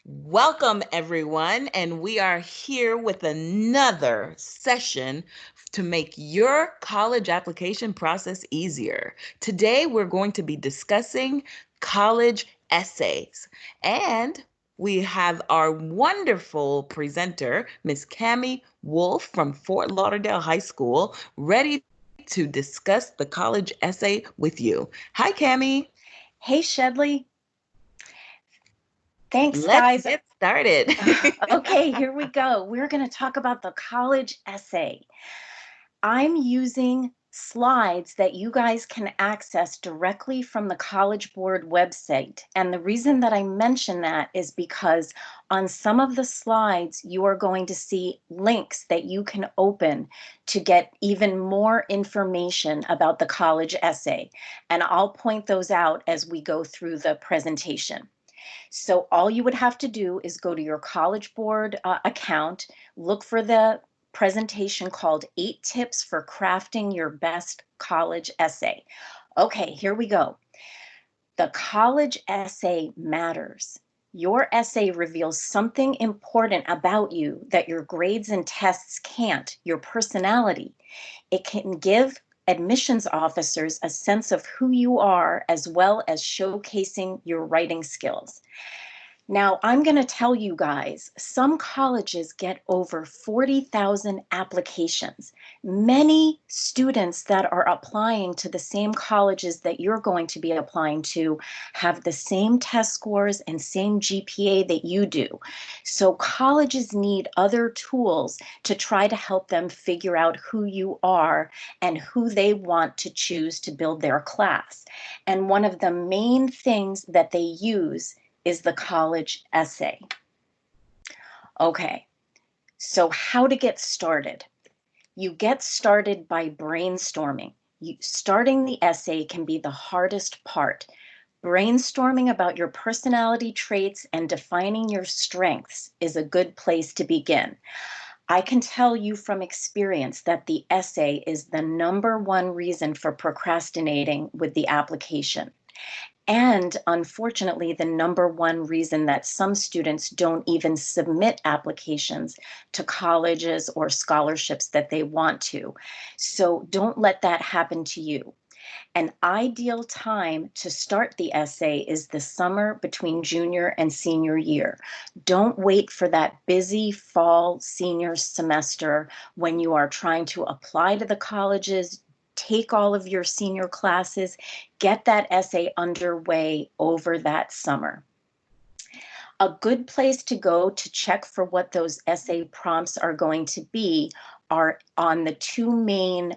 Welcome, everyone, and we are here with another session to make your college application process easier. Today, we're going to be discussing college essays, and we have our wonderful presenter, Miss Cami Wolf from Fort Lauderdale High School, ready to discuss the college essay with you. Hi, Cami. Hey, Shedley. Thanks, Let's guys. get started. Okay, here we go. We're going to talk about the college essay. I'm using slides that you guys can access directly from the College Board website. And the reason that I mention that is because on some of the slides, you are going to see links that you can open to get even more information about the college essay. And I'll point those out as we go through the presentation. So all you would have to do is go to your College Board account, look for the presentation called 8 Tips for Crafting Your Best College Essay. Okay, here we go. The college essay matters. Your essay reveals something important about you that your grades and tests can't, your personality. It can give admissions officers a sense of who you are as well as showcasing your writing skills. Now, I'm going to tell you guys, some colleges get over 40,000 applications. Many students that are applying to the same colleges that you're going to be applying to have the same test scores and same GPA that you do. So colleges need other tools to try to help them figure out who you are and who they want to choose to build their class. And one of the main things that they use is the college essay. Okay, so how to get started? You get started by brainstorming. Starting the essay can be the hardest part. Brainstorming about your personality traits and defining your strengths is a good place to begin. I can tell you from experience that the essay is the #1 reason for procrastinating with the application. And unfortunately, the #1 reason that some students don't even submit applications to colleges or scholarships that they want to. So don't let that happen to you. An ideal time to start the essay is the summer between junior and senior year. Don't wait for that busy fall senior semester when you are trying to apply to the colleges, take all of your senior classes, get that essay underway over that summer. A good place to go to check for what those essay prompts are going to be are on the two main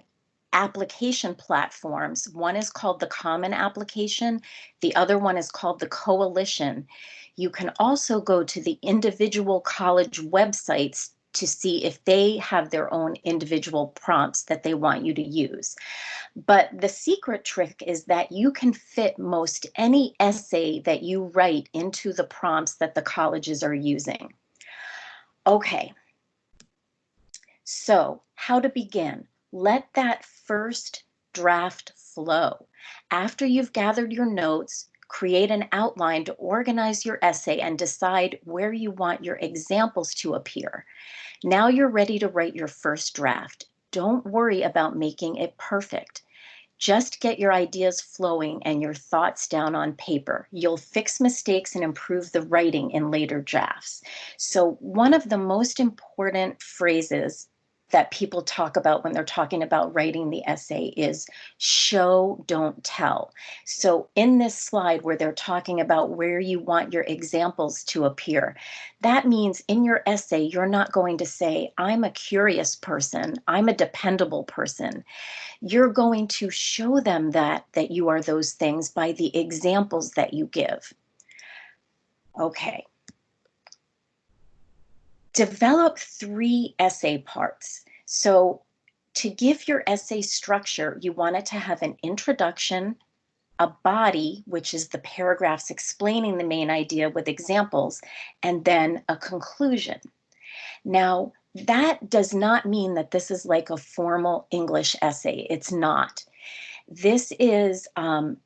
application platforms. One is called the Common Application. The other one is called the Coalition. You can also go to the individual college websites to see if they have their own individual prompts that they want you to use. But the secret trick is that you can fit most any essay that you write into the prompts that the colleges are using. Okay, so how to begin? Let that first draft flow. After you've gathered your notes, create an outline to organize your essay and decide where you want your examples to appear. Now you're ready to write your first draft. Don't worry about making it perfect. Just get your ideas flowing and your thoughts down on paper. You'll fix mistakes and improve the writing in later drafts. So one of the most important phrases that people talk about when they're talking about writing the essay is show, don't tell. So in this slide where they're talking about where you want your examples to appear, that means in your essay, you're not going to say, I'm a curious person, I'm a dependable person. You're going to show them that you are those things by the examples that you give. Okay. Develop 3 essay parts. So to give your essay structure, you want it to have an introduction, a body, which is the paragraphs explaining the main idea with examples, and then a conclusion. Now, that does not mean that this is like a formal English essay. It's not. This is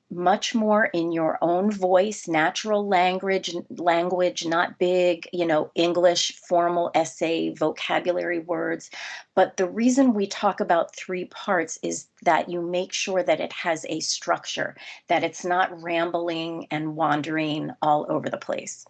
much more in your own voice, natural language, not big, English formal essay vocabulary words. But the reason we talk about 3 parts is that you make sure that it has a structure, that it's not rambling and wandering all over the place.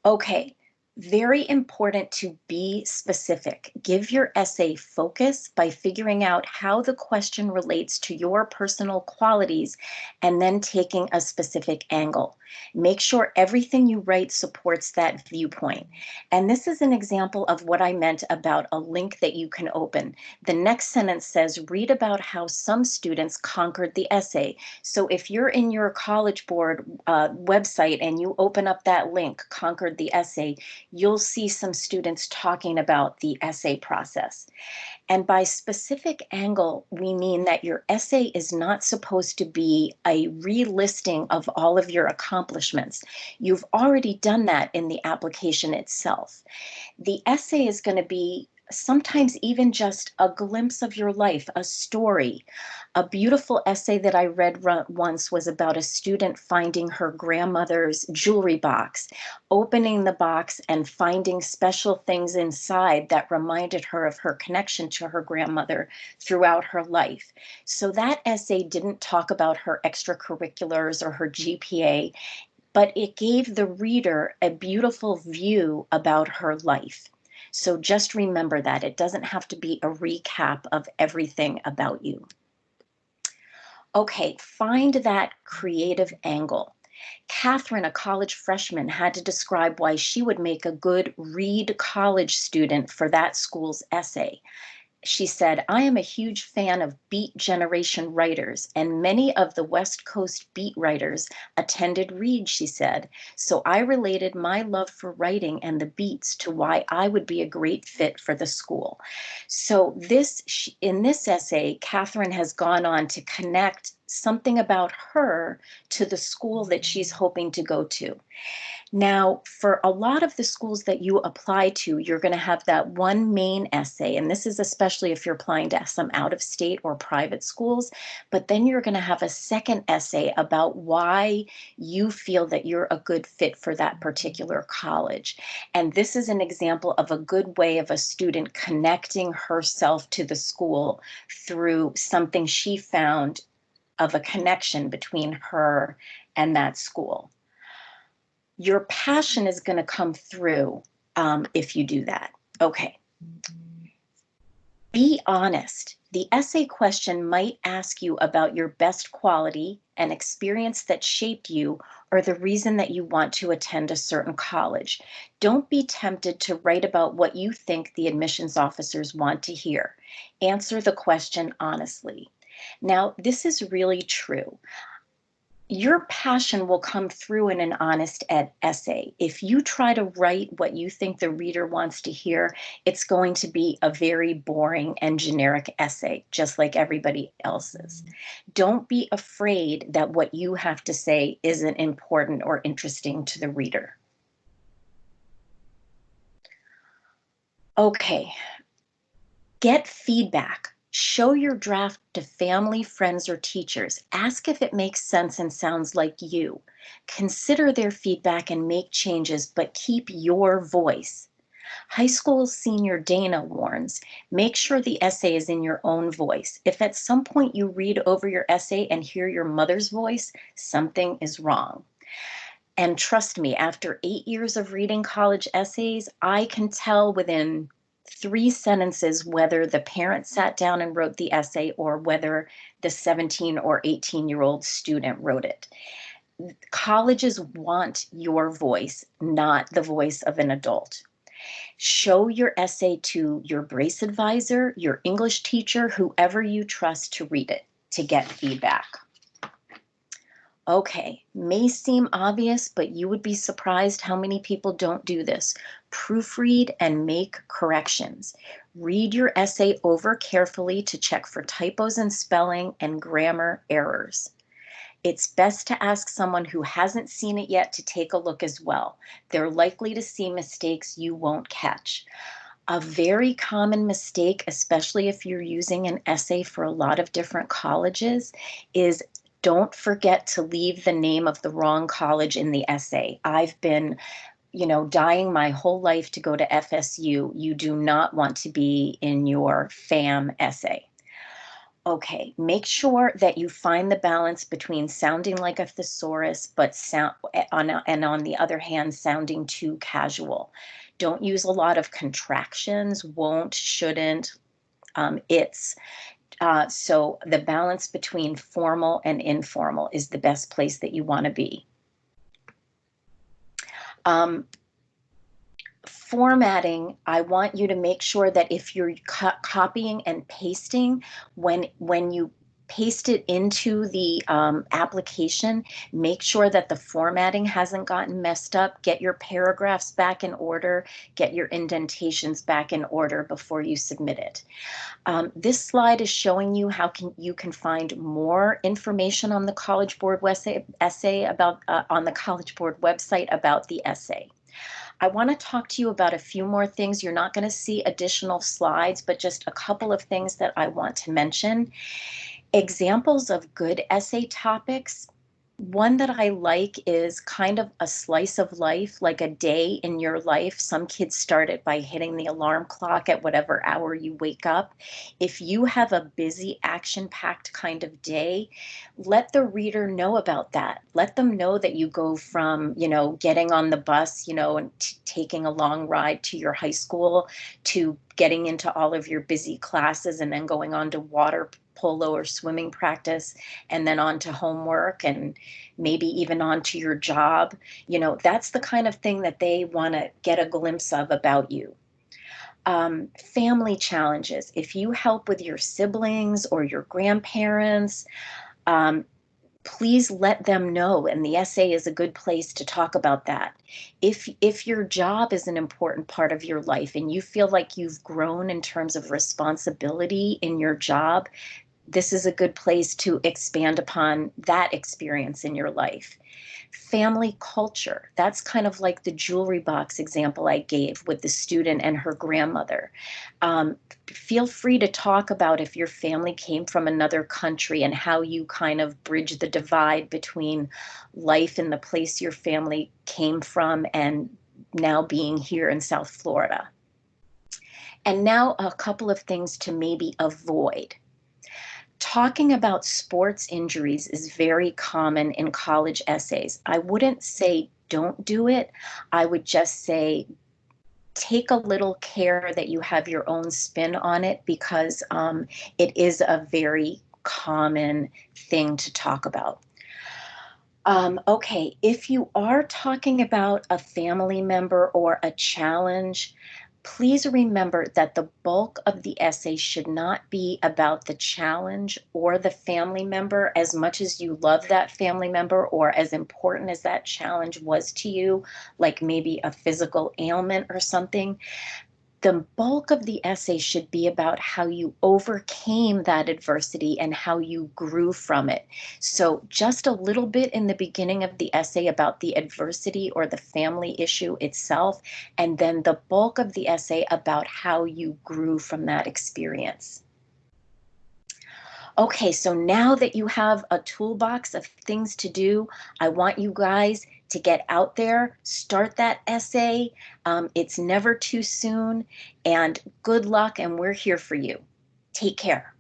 Okay, very important to be specific. Give your essay focus by figuring out how the question relates to your personal qualities and then taking a specific angle. Make sure everything you write supports that viewpoint. And this is an example of what I meant about a link that you can open. The next sentence says, read about how some students conquered the essay. So if you're in your College Board website and you open up that link, Conquered the Essay, you'll see some students talking about the essay process. And by specific angle, we mean that your essay is not supposed to be a relisting of all of your accomplishments. You've already done that in the application itself. The essay is going to be sometimes even just a glimpse of your life, a story. A beautiful essay that I read once was about a student finding her grandmother's jewelry box, opening the box and finding special things inside that reminded her of her connection to her grandmother throughout her life. So that essay didn't talk about her extracurriculars or her GPA, but it gave the reader a beautiful view about her life. So just remember that it doesn't have to be a recap of everything about you. Okay, find that creative angle. Catherine, a college freshman, had to describe why she would make a good Reed College student for that school's essay. She said, I am a huge fan of Beat Generation writers, and many of the West Coast beat writers attended Reed, she said. So I related my love for writing and the beats to why I would be a great fit for the school. So in this essay, Catherine has gone on to connect something about her to the school that she's hoping to go to. Now, for a lot of the schools that you apply to, you're going to have that one main essay, and this is especially if you're applying to some out-of-state or private schools, but then you're going to have a second essay about why you feel that you're a good fit for that particular college. And this is an example of a good way of a student connecting herself to the school through something she found of a connection between her and that school. Your passion is going to come through if you do that. Okay. Be honest. The essay question might ask you about your best quality, an experience that shaped you, or the reason that you want to attend a certain college. Don't be tempted to write about what you think the admissions officers want to hear. Answer the question honestly. Now, this is really true. Your passion will come through in an honest essay. If you try to write what you think the reader wants to hear, it's going to be a very boring and generic essay, just like everybody else's. Don't be afraid that what you have to say isn't important or interesting to the reader. Okay, get feedback. Show your draft to family, friends, or teachers. Ask if it makes sense and sounds like you. Consider their feedback and make changes, but keep your voice. High school senior Dana warns, make sure the essay is in your own voice. If at some point you read over your essay and hear your mother's voice, something is wrong. And trust me, after 8 years of reading college essays, I can tell within 3 sentences whether the parent sat down and wrote the essay or whether the 17 or 18-year-old student wrote it. Colleges want your voice, not the voice of an adult. Show your essay to your brace advisor, your English teacher, whoever you trust to read it to get feedback. Okay, may seem obvious, but you would be surprised how many people don't do this. Proofread and make corrections. Read your essay over carefully to check for typos and spelling and grammar errors. It's best to ask someone who hasn't seen it yet to take a look as well. They're likely to see mistakes you won't catch. A very common mistake, especially if you're using an essay for a lot of different colleges, is don't forget to leave the name of the wrong college in the essay. I've been, dying my whole life to go to FSU. You do not want to be in your FAM essay. Okay, make sure that you find the balance between sounding like a thesaurus, but on the other hand, sounding too casual. Don't use a lot of contractions, won't, shouldn't, it's. So the balance between formal and informal is the best place that you want to be. Formatting, I want you to make sure that if you're copying and pasting, when you paste it into the application, make sure that the formatting hasn't gotten messed up. Get your paragraphs back in order, get your indentations back in order before you submit it. This slide is showing you how you can find more information on the College Board essay about on the College Board website about the essay. I want to talk to you about a few more things. You're not going to see additional slides, but just a couple of things that I want to mention. Examples of good essay topics. One that I like is kind of a slice of life, like a day in your life. Some kids start it by hitting the alarm clock at whatever hour you wake up. If you have a busy, action-packed kind of day, let the reader know about that. Let them know that you go from, getting on the bus, and taking a long ride to your high school, to getting into all of your busy classes and then going on to water polo or swimming practice, and then on to homework, and maybe even on to your job. That's the kind of thing that they want to get a glimpse of about you. Family challenges. If you help with your siblings or your grandparents, please let them know, and the essay is a good place to talk about that. If your job is an important part of your life and you feel like you've grown in terms of responsibility in your job, this is a good place to expand upon that experience in your life. Family culture, that's kind of like the jewelry box example I gave with the student and her grandmother. Feel free to talk about if your family came from another country and how you kind of bridge the divide between life in the place your family came from and now being here in South Florida. And now a couple of things to maybe avoid. Talking about sports injuries is very common in college essays. I wouldn't say don't do it. I would just say take a little care that you have your own spin on it, because it is a very common thing to talk about. Okay, if you are talking about a family member or a challenge, please remember that the bulk of the essay should not be about the challenge or the family member. As much as you love that family member, or as important as that challenge was to you, like maybe a physical ailment or something, the bulk of the essay should be about how you overcame that adversity and how you grew from it. So just a little bit in the beginning of the essay about the adversity or the family issue itself, and then the bulk of the essay about how you grew from that experience. Okay, so now that you have a toolbox of things to do, I want you guys to get out there, start that essay. It's never too soon, and good luck, and we're here for you. Take care.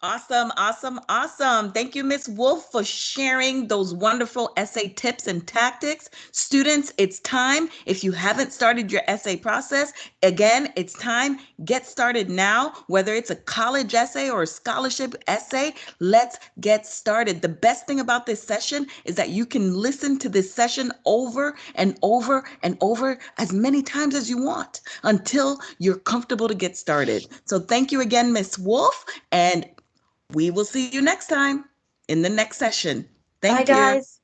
Awesome, awesome, awesome. Thank you, Ms. Wolf, for sharing those wonderful essay tips and tactics. Students, it's time. If you haven't started your essay process, again, it's time. Get started now. Whether it's a college essay or a scholarship essay, let's get started. The best thing about this session is that you can listen to this session over and over and over as many times as you want until you're comfortable to get started. So thank you again, Ms. Wolf, and we will see you next time in the next session. Thank Bye, you. guys.